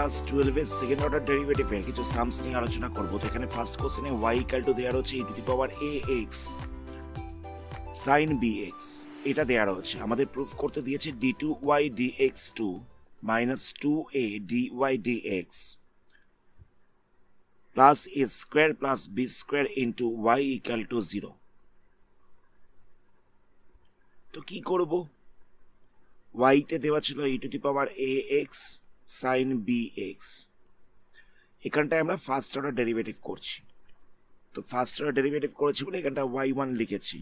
Class 12 এর second order ডেরিভেটিভের কিছু সামস নিয়ে আলোচনা করব। তো এখানে ফার্স্ট কোশ্চেনে y ইকুয়াল টু দেওয়া হচ্ছে e two the power ax sin bx, এটা দেওয়া হচ্ছে। আমাদের প্রুফ করতে দিয়েছে d2y dx2 minus 2a dy dx plus a square plus b square into y equal to 0। তো কি করব? y তে দেওয়া ছিল e two the power ax sin bx, এখানটায় আমরা ফার্স্ট অর্ডার ডেরিভেটিভ করছি। তো ফার্স্ট অর্ডার ডেরিভেটিভ করেছি বলে এখানটা y1 লিখেছি।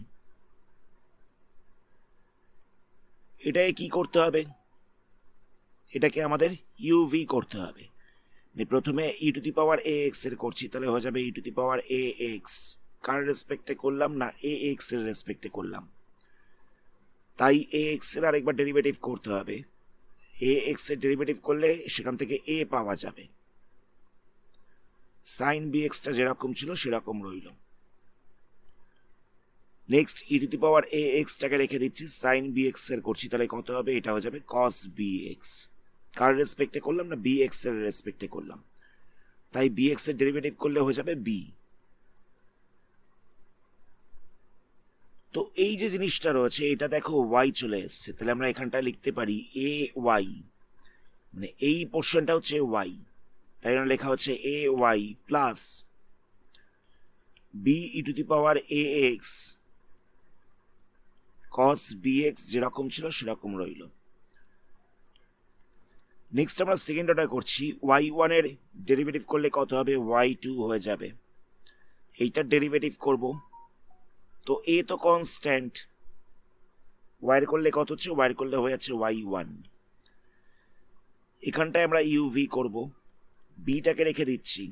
এটাকে কি করতে হবে? এটাকে আমাদের uv করতে হবে। প্রথমে e two the power ax এর করছি, তাহলে হয়ে যাবে e two the power ax। কার রেসপেক্টে করলাম? না ax এর রেসপেক্টে করলাম, তাই ax এর আরেকবার ডেরিভেটিভ করতে হবে। ax এর ডেরিভেটিভ করলে সেখান থেকে a পাওয়া যাবে। sin bx টা যেরকম ছিল সেরকম রইল। Next e two the power ax টাকে রেখে দিচ্ছি, sin bx এর করছি, তাহলে কত হবে? এটা হয়ে যাবে cos bx। কার রেসপেক্টে করলাম? না bx এর রেসপেক্টে করলাম, তাই bx এর ডেরিভেটিভ করলে হয়ে যাবে b। তো এই যে জিনিসটা রয়েছে এটা দেখো y চলে এসছে, তাহলে আমরা এখানটায় লিখতে পারি ay, মানে এই পোর্শনটা হচ্ছে y, তাই আমরা লেখা হচ্ছে ay plus b e two the power ax cos bx, যেরকম ছিল সেরকম রইল। নেক্সট আমরা সেকেন্ড অর্ডার করছি, y1 এর ডেরিভেটিভ করলে কত হবে? y2 হয়ে যাবে। এইটার ডেরিভেটিভ করব, তো a তো কনস্ট্যান্ট, y এর করলে কত হচ্ছে? y এর করলে হয়ে যাচ্ছে y1। এখানটায় আমরা uv করব, b টাকে রেখে দিচ্ছি,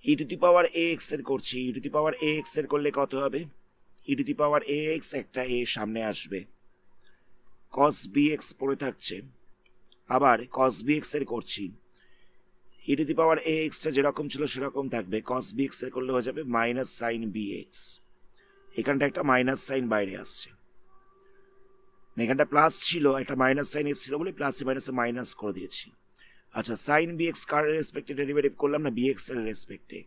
e two the power ax এর করছি, e two the power ax এর করলে কত হবে? e two the power ax, একটা a সামনে আসবে, cos bx পড়ে থাকছে, আবার cos bx এর করছি, e two the power ax টা যেরকম ছিল সেরকম থাকবে, cos bx এর করলে হয়ে যাবে মাইনাস সাইন bx। এখানটা একটা মাইনাস সাইন বাইরে আসছে, এখানটা প্লাস ছিল, একটা মাইনাস সাইন এসেছিল বলে প্লাসে মাইনাসে মাইনাস করে দিয়েছি। আচ্ছা, সাইন বিএক্স কার রেসপেক্টে ডেরিভেটিভ করলাম? না বিএক্স এর রেসপেক্টে,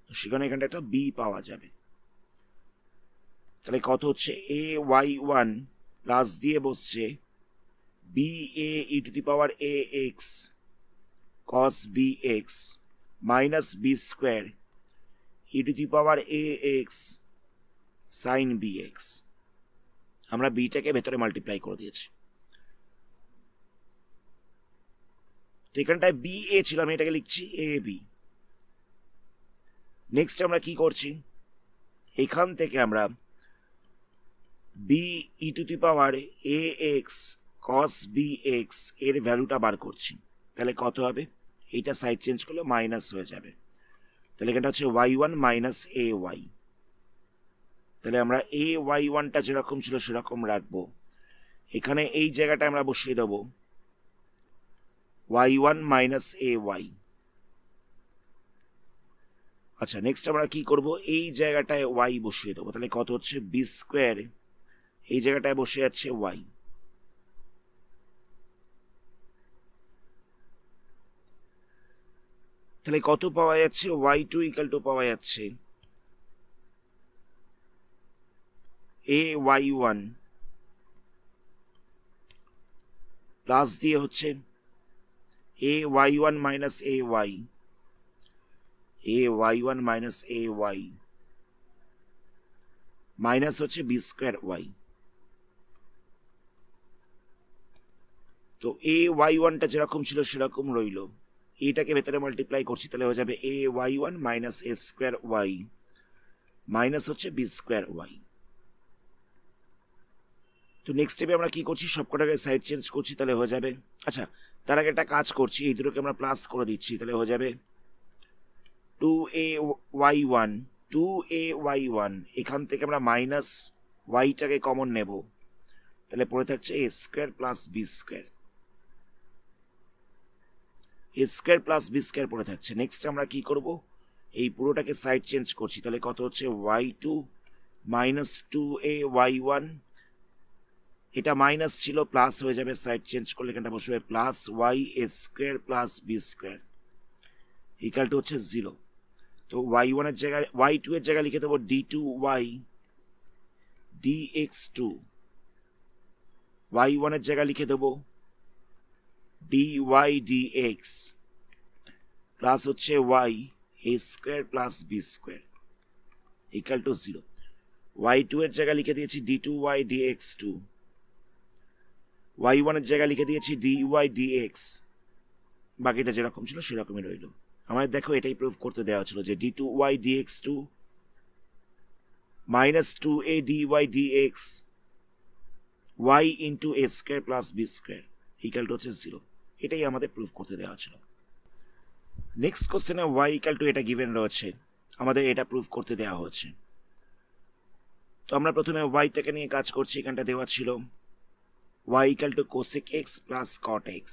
তো সেখানে এখানটা একটা বি পাওয়া যাবে। তাহলে কত হচ্ছে? এ ওয়াই ওয়ান প্লাস দিয়ে বসছে b a E to the power a x cos b x minus b square e to the power a x sine b x. আমরা বিটাকে ভেতরে মাল্টিপ্লাই করে দিয়েছি, এখানটায় বি এ ছিল, আমি এটাকে লিখছি এ বি। নেক্সট আমরা কি করছি? এখান থেকে আমরা b E to the power a x cos b x এর ভ্যালুটা বার করছি, তাহলে কত হবে? এইটা সাইড চেঞ্জ করলে মাইনাস হয়ে যাবে, তাহলে এখানটা হচ্ছে Y one minus A Y. তাহলে আমরা এ ওয়াই ওয়ানটা যেরকম ছিল সেরকম রাখবো, এখানে এই জায়গাটা আমরা বসিয়ে দেবো y1 মাইনাস এ ওয়াই। আচ্ছা, নেক্সট আমরা কি করব? এই জায়গাটায় y বসিয়ে দেবো, তাহলে কত হচ্ছে? বি স্কোয়ার, এই জায়গাটায় বসে যাচ্ছে y, তাহলে কত পাওয়া যাচ্ছে? y2 ইকাল টু পাওয়া যাচ্ছে এ ওয়াই ওয়ান প্লাস দিয়ে হচ্ছে এ y one minus A Y, A y one minus A Y minus হচ্ছে বি স্কোয়ার ওয়াই। তো এ ওয়াই ওয়ানটা যেরকম ছিল সেরকম রইল, এটাকে ভেতরে মাল্টিপ্লাই করছি, তাহলে হয়ে যাবে এ ওয়াই ওয়ান মাইনাস এ স্কোয়ার ওয়াই মাইনাস হচ্ছে বি স্কোয়ার ওয়াই। তো নেক্সট স্টেপে আমরা কি করছি? সবকটাকে সাইড চেঞ্জ করছি, তাহলে হয়ে যাবে, আচ্ছা তার আগে একটা কাজ করছি, এই দুটোকে আমরা প্লাস করে দিচ্ছি, তাহলে হয়ে যাবে two a y one, two a y one, এখান থেকে আমরা মাইনাস ওয়াইটাকে কমন নেব, তাহলে পড়ে থাকছে এ square plus b square, a square plus b square পড়ে থাকছে। নেক্সট আমরা কি করব? এই পুরোটাকে সাইড চেঞ্জ করছি, তাহলে কত হচ্ছে? Y two minus two a y one, এটা মাইনাস ছিল, প্লাস হয়ে যাবে, সাইড চেঞ্জ করলে এখানটা বসবে plus y a square plus b square equal to হচ্ছে 0। তো y1 এর জায়গায় y2 এর জায়গায় লিখে দেবো d2y dx2, y1 এর জায়গায় লিখে দেবো dy dx প্লাস হচ্ছে y a square plus b square equal to 0। y2 এর জায়গায় লিখে দিয়েছি d2y dx2, y1 এর জায়গায় লিখে দিয়েছি dy dx, বাকিটা যেরকম ছিল সেরকমই রইল। আমাদের দেখো এটাই প্রুভ করতে দেওয়া ছিল যে d2y dx2 minus 2a dy dx y into a square plus b square equal to হচ্ছে 0। এটাই আমাদের প্রুভ করতে দেওয়া ছিল। নেক্সট কোশ্চেনে y equal to এটা গিভেন রয়েছে, আমাদের এটা প্রুভ করতে দেওয়া হচ্ছে। তো আমরা প্রথমে yটাকে নিয়ে কাজ করছি। এখানটা দেওয়া ছিল y equal to cosec x plus cot x।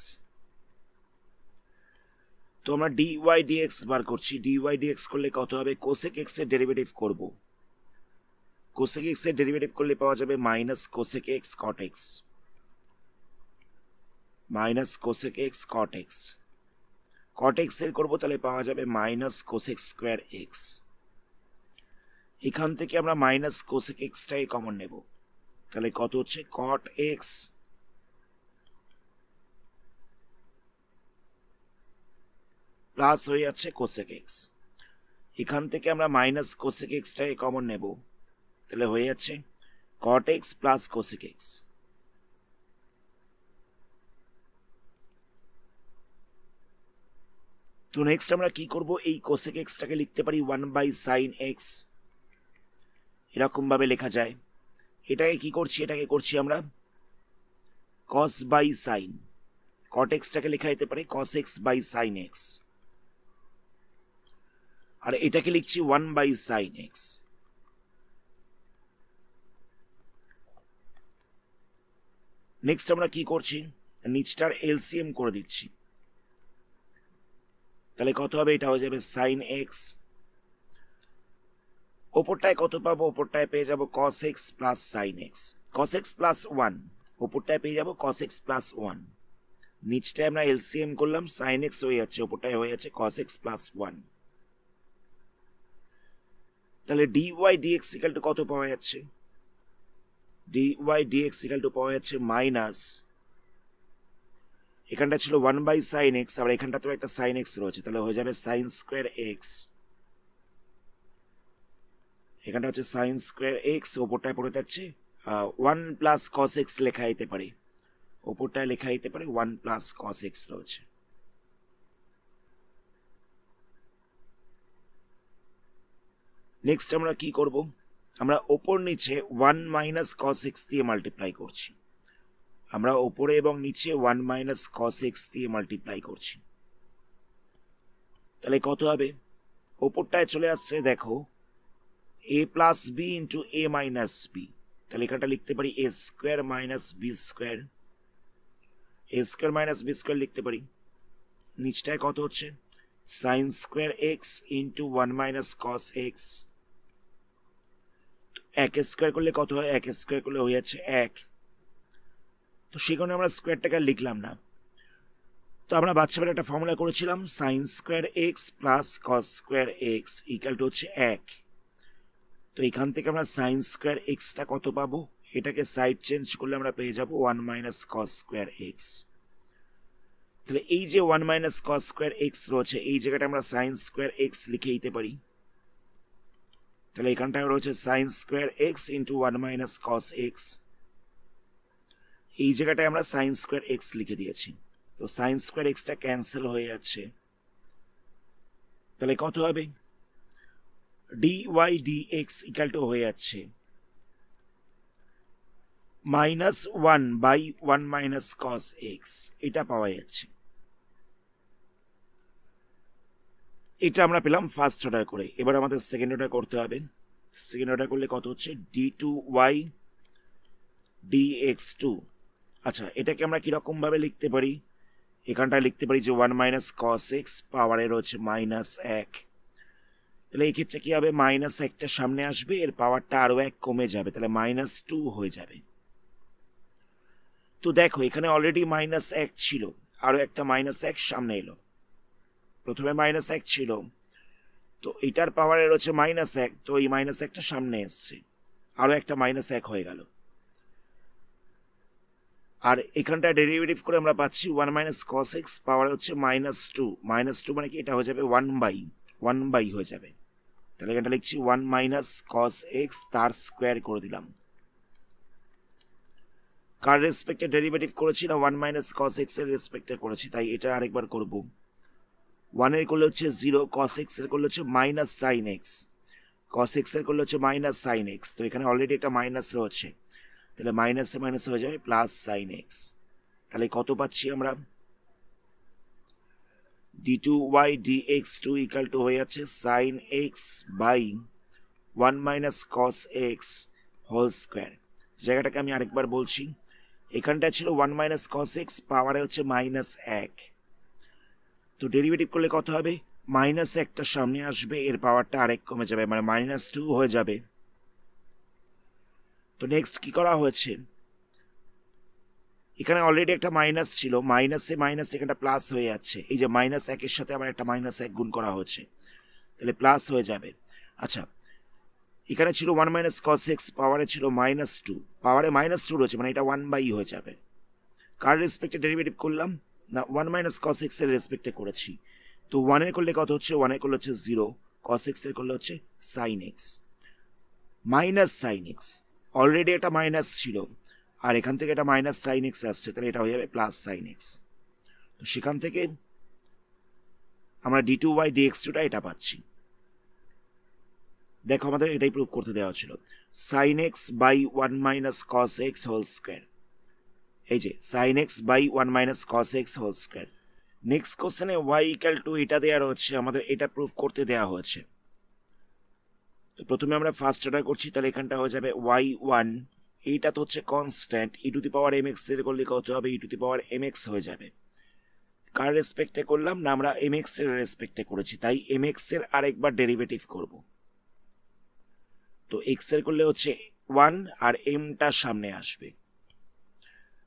তো আমরা dy dx বার করছি। dy dx করলে কত হবে? cosec x এর ডেরিভেটিভ করব। cosec x এর ডেরিভেটিভ করলে পাওয়া যাবে minus cosec x cot x, minus cosec x cot x। cot x এর করবো তাহলে পাওয়া যাবে মাইনাস cosec স্কোয়ার x। এখান থেকে আমরা মাইনাস cosec x টাই কমন নেব, তাহলে কত হচ্ছে cot x প্লাস হয়ে যাচ্ছে cosec x। এখান থেকে আমরা মাইনাস cosec x টাই কমন নেব, তাহলে হয়ে যাচ্ছে cot x plus cosec x। তো নেক্সট আমরা কি করব? এই cosec x টাকে লিখতে পারি 1/sin x, এরকম ভাবে লেখা যায়। এটাকে কি করছি? এটাকে করছি আমরা cos by sin। cot x টাকে লেখা যেতে পারে cos x by sin x, আর এটাকে লিখছি 1/sin x। নেক্সট আমরা কি করছি? নিচটার এলসিএম করে দিচ্ছি, তাহলে কত হবে? এটা হয়ে যাবে sin x। ওপরটায় কত পাবো? ওপরটায় পেয়ে যাবো cos x plus sin x, cos x plus 1। ওপরটায় পেয়ে যাবো cos x প্লাস 1, নিচটায় আমরা এলসিএম করলাম, sin x হয়ে যাচ্ছে, ওপরটায় হয়ে যাচ্ছে cos x প্লাস 1। তাহলে dy dx ইকুয়াল টু কত পাওয়া যাচ্ছে? dy dx ইকুয়াল টু পাওয়া যাচ্ছে মাইনাস, এখানটা ছিল 1/sin x, আবার এখানটা তো একটা sin x রয়েছে, তাহলে হয়ে যাবে sin স্কোয়ার x। এখানটা হচ্ছে sin স্কোয়ার x, ওপরটায় পড়ে যাচ্ছে 1 প্লাস cos x লেখা যেতে পারে, ওপরটায় লেখা যেতে পারে 1 প্লাস cos x রয়েছে। নেক্সট আমরা কি করব? আমরা ওপর নিচে 1 মাইনাস cos x দিয়ে মাল্টিপ্লাই করছি। আমরা ওপরে এবং নিচে 1 মাইনাস cos x দিয়ে মাল্টিপ্লাই করছি, তাহলে কত হবে? ওপরটায় চলে আসছে দেখো a plus b into a minus b, তাহলে এখানটা লিখতে পারি a square minus b square, a square minus b square লিখতে পারি। নিচটায় কত হচ্ছে? Sine square x into 1 minus cos x. এক স্কোয়ার করলে কত হয়? এক স্কোয়ার করলে হয়ে যাচ্ছে 1। তো সেখানে আমরা স্কোয়ারটাকে লিখলাম না, তো আমরা বাচ্চাবেলা একটা ফর্মুলা করেছিলাম sign square x plus cos square x equal to হচ্ছে 1। তো এখান থেকে আমরা সাইন স্কোয়ার এক্সটা কত পাবো? এটাকে সাইড চেঞ্জ করলে আমরা পেয়ে যাবো 1 মাইনাস কস স্কোয়ার এক্স। তাহলে এই যে 1 মাইনাস কস স্কোয়ার এক্স রয়েছে, এই জায়গাটা আমরা সাইন স্কোয়ার এক্স লিখে দিতে পারি। তাহলে এখানটায় রয়েছে sign square x into 1 minus cos x, এই জায়গাটায় আমরা সাইন স্কোয়ার এক্স লিখে দিয়েছি। তো সাইন স্কোয়ার এক্সটা ক্যান্সেল হয়ে যাচ্ছে, তাহলে কত হবে? dy dx ইকুয়াল টু হয়ে যাচ্ছে minus 1 by 1 minus cos x, এটা পাওয়া যাচ্ছে। এটা আমরা পেলাম ফার্স্ট অর্ডার করে। এবার আমাদের সেকেন্ড অর্ডার করতে হবে। সেকেন্ড অর্ডার করলে কত হচ্ছে? d2y dx2। আচ্ছা, এটাকে আমরা কিরকম ভাবে লিখতে পারি? এখানটায় লিখতে পারি যে 1 মাইনাস কস এক্স পাওয়ারে রয়েছে মাইনাস 1। তাহলে এই ক্ষেত্রে কি হবে? মাইনাস 1টা সামনে আসবে, এর পাওয়ারটা আরো 1 কমে যাবে, তাহলে -2 হয়ে যাবে। তো দেখো এখানে অলরেডি -1 ছিল, আরও একটা -1 সামনে এলো। প্রথমে -1 ছিল, তো এটার পাওয়ারের হচ্ছে -1, তো এই -1টা সামনে এসছে, আরও একটা -1 হয়ে গেল। আর এখানটা ডেরিভেটিভ করে আমরা পাচ্ছি 1 - cos x পাওয়ার হচ্ছে -2। -2 মানে কি, এটা হয়ে যাবে 1/1 হয়ে যাবে। তাহলে এখানটা লিখছি 1 - cos x তার স্কোয়ার করে দিলাম। কার রেসপেক্টে ডেরিভেটিভ করেছি না 1 - cos x এর রেসপেক্টে করেছি, তাই এটা আরেকবার করব। 1 এর করলে হচ্ছে 0, cos x এর করলে হচ্ছে -sin x, cos x এর করলে হচ্ছে -sin x। তো এখানে অলরেডি একটা মাইনাস রয়েছে, তাহলে মাইনাসে মাইনাসে হয়ে যাবে +sin x। তাহলে কত পাচ্ছি আমরা, d2y dx2 ইকাল টু হয়ে যাচ্ছে sin x by 1 - cos x whole square. জায়গাটাকে আমি আরেকবার বলছি, এখানটা ছিল 1 - cos x, পাওয়ারে হচ্ছে -1। তো ডেরিভেটিভ করলে কত হবে, -1টা সামনে আসবে, এর পাওয়ারটা আরেক কমে যাবে, মানে -2 হয়ে যাবে। তো নেক্সট কি করা হয়েছে, এখানে অলরেডি একটা মাইনাস ছিল, মাইনাসে মাইনাস এখানটা প্লাস হয়ে যাচ্ছে, এই যে -1 সাথে আবার একটা -1 গুণ করা হয়েছে, তাহলে প্লাস হয়ে যাবে। আচ্ছা, এখানে ছিল 1 - cos x, পাওয়ারে ছিল -2, পাওয়ারে -2 রয়েছে, মানে এটা 1/, হয়ে যাবে। কার রেসপেক্টে ডেরিভেটিভ করলাম না 1 - cos x এর রেসপেক্টে করেছি। তো 1 এর করলে কত হচ্ছে, 1 এর করলে হচ্ছে 0, cos x এর করলে হচ্ছে sin x -sin x। Already একটা মাইনাস ছিল, আর এখান থেকে এটা -sin x আসছে, তাহলে এটা হয়ে যাবে +sin x। তো সেখান থেকে আমরা d2y dx2টা এটা পাচ্ছি। দেখো আমাদের এটাই প্রুভ করতে দেওয়া ছিল, sin x by 1 - cos x whole square. এই যে sin x by 1 - cos x whole square. Next কোশ্চেনে y ইকাল টু এটা দেওয়া রয়েছে, আমাদের এটা প্রুভ করতে দেওয়া হয়েছে। তো প্রথমে আমরা ফার্স্ট অর্ডার করছি, তাহলে এখানটা হয়ে যাবে y1, এইটা তো হচ্ছে কনস্ট্যান্ট, e⁻mx এর করলে কত হবে, e⁻mx হয়ে যাবে। কার রেসপেক্টে করলাম না, আমরা mx এর রেসপেক্টে করেছি, তাই mx এর আরেকবার ডেরিভেটিভ করব। তো x এর করলে হচ্ছে 1, আর mটা সামনে আসবে।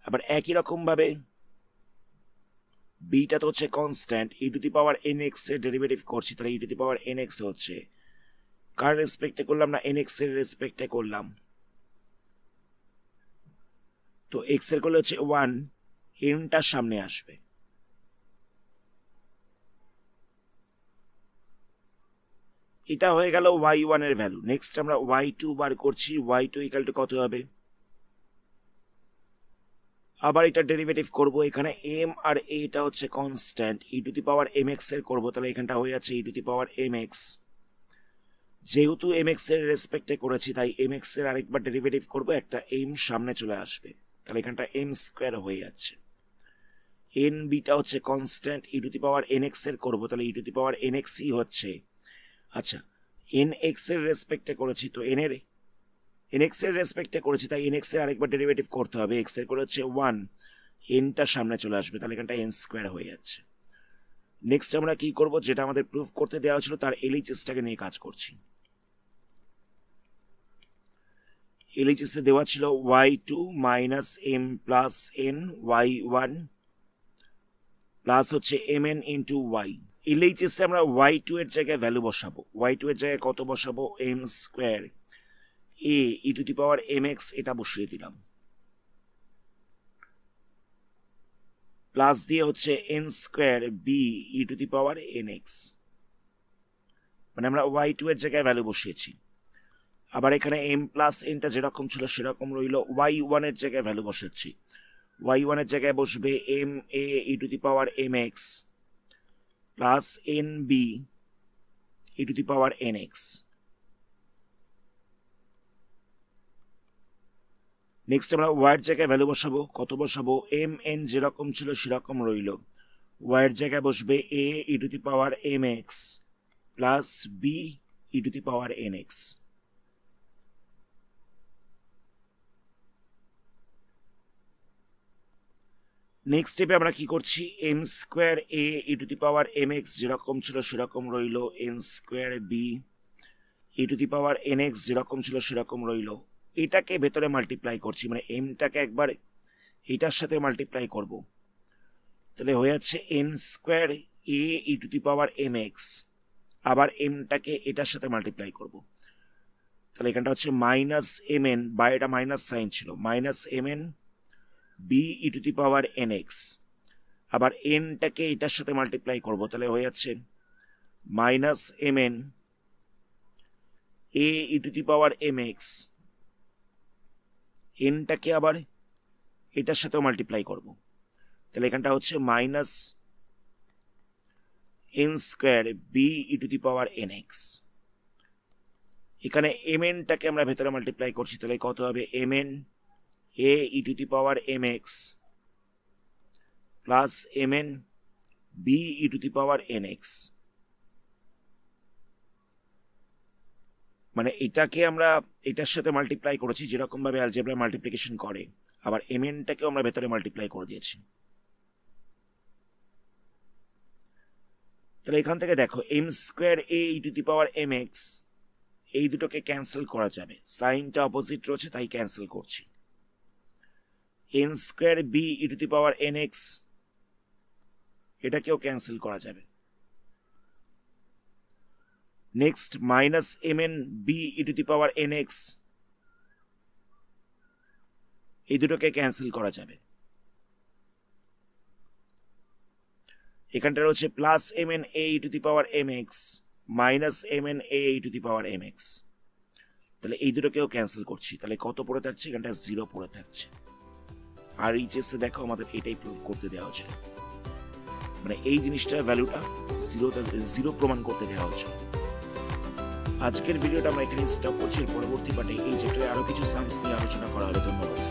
আবার একই রকম ভাবে বিটা তো হচ্ছে কনস্ট্যান্ট, e⁻nx এর ডেরিভেটিভ করছি, তাহলে e⁻nx হচ্ছে, কার রেসপেক্টে করলাম না nx এর রেসপেক্টে করলাম। তো x এর করলে হচ্ছে 1, mটা সামনে আসবে। এটা হয়ে গেল y1 এর ভ্যালু। নেক্সট আমরা y2 বার করছি, y2 ইকাল টু কত হবে, আবার এটা ডেরিভেটিভ করব। এখানে m আর এটা হচ্ছে কনস্ট্যান্ট, e⁻mx এর করব, তাহলে এখানটা হয়ে যাচ্ছে e⁻mx। যেহেতু mx এর রেসপেক্টে করেছি, তাই mx এর আরেকবার ডেরিভেটিভ করব, একটা m সামনে চলে আসবে, তাহলে এখানটা m স্কোয়ার হয়ে যাচ্ছে। n বিটা হচ্ছে কনস্ট্যান্ট, e⁻nx এর করব, তাহলে e⁻nxই হচ্ছে। আচ্ছা, nx এর রেসপেক্টে করেছি, তো nx এর রেসপেক্টে করেছি, তাই nx এর আরেকবার ডেরিভেটিভ করতে হবে। x এর করে হচ্ছে 1, nটা সামনে চলে আসবে, তাহলে এখানটা n স্কোয়ার হয়ে যাচ্ছে। নেক্সট আমরা কি করব, যেটা আমাদের প্রুফ করতে দেওয়া ছিল তার এলএইচএসটাকে নিয়ে কাজ করছি। এলএইচএস এ দেওয়া ছিল y2 - m plus n y1 plus হচ্ছে mn ইন্টু y। এলএইচএস এ আমরা y2 এর জায়গায় ভ্যালু বসাবো, y2 এর জায়গায় কত বসাবো, m স্কোয়ার a e⁻mx এটা বসিয়ে দিলাম, প্লাস দিয়ে হচ্ছে n স্কোয়ার b e⁻nx, মানে আমরা y2 এর জায়গায় ভ্যালু বসিয়েছি। আবার এখানে m প্লাস nটা যেরকম ছিল সেরকম রইল, y1 এর জায়গায় ভ্যালু বসাচ্ছি, y1 এর জায়গায় বসবে m a e⁻mx plus n b e⁻nx। Next আমরা y এর জায়গায় ভ্যালু বসাবো, কত বসাবো, m n যেরকম ছিল সেরকম রইল, y এর জায়গায় বসবে a e⁻mx plus b e⁻nx। Next স্টেপে আমরা কি করছি, m স্কোয়ার a e⁻mx যেরকম ছিল সেরকম রইল, n স্কোয়ার b e⁻nx যেরকম ছিল সেরকম রইল, এটাকে ভেতরে মাল্টিপ্লাই করছি, মানে mটাকে একবার এটার সাথে মাল্টিপ্লাই করব, তাহলে হয়ে যাচ্ছে N square A E to the power M X, আবার এমটাকে এটার সাথে মাল্টিপ্লাই করব, তাহলে এখানটা হচ্ছে মাইনাস এম এন, বা এটা মাইনাস সাইন ছিল, minus M N B E to the power N X, আবার এনটাকে এটার সাথে মাল্টিপ্লাই করব, তাহলে হয়ে যাচ্ছে minus M N A E to the power M X, এনটাকে আবার এটার সাথেও মাল্টিপ্লাই করব, তাহলে এখানটা হচ্ছে minus N square B E to the power N X. এখানে এম এনটাকে আমরা ভেতরে মাল্টিপ্লাই করছি, তাহলে কত হবে M N A E to the power M X plus M N B E to the power N X. মানে এটাকে আমরা এটার সাথে মাল্টিপ্লাই করেছি যেরকম ভাবে অ্যালজেব্রা মাল্টিপ্লিকেশন করে, আবার এম এনটাকেও আমরা ভেতরে মাল্টিপ্লাই করে দিয়েছি। তাহলে এখান থেকে দেখো M square A E to the power M X, এই দুটোকে ক্যান্সেল করা যাবে, সাইনটা অপোজিট রয়েছে তাই ক্যান্সেল করছি। N square B E to the power N X, এটাকেও ক্যান্সেল করা যাবে। Next minus M N B E to the power N X, এই দুটোকে ক্যান্সেল করা যাবে। এখানটা রয়েছে plus M N A E to the power M X minus M N A E to the power M X, তাহলে এই দুটোকেও cancel করছি, তাহলে কত পড়ে থাকছে, এখানটা জিরো পড়ে থাকছে। আর এইচএসে দেখো আমাদের এটাই প্রুভ করতে দেওয়া হয়েছিল, মানে এই জিনিসটার ভ্যালুটা জিরো প্রমাণ করতে দেওয়া হয়েছিল। আজকের ভিডিওটা আমরা এখানে স্টপ করছি, পরবর্তী পার্টে এই চ্যাপ্টারে আরো কিছু সামস নিয়ে আলোচনা করা হবে। ধন্যবাদ।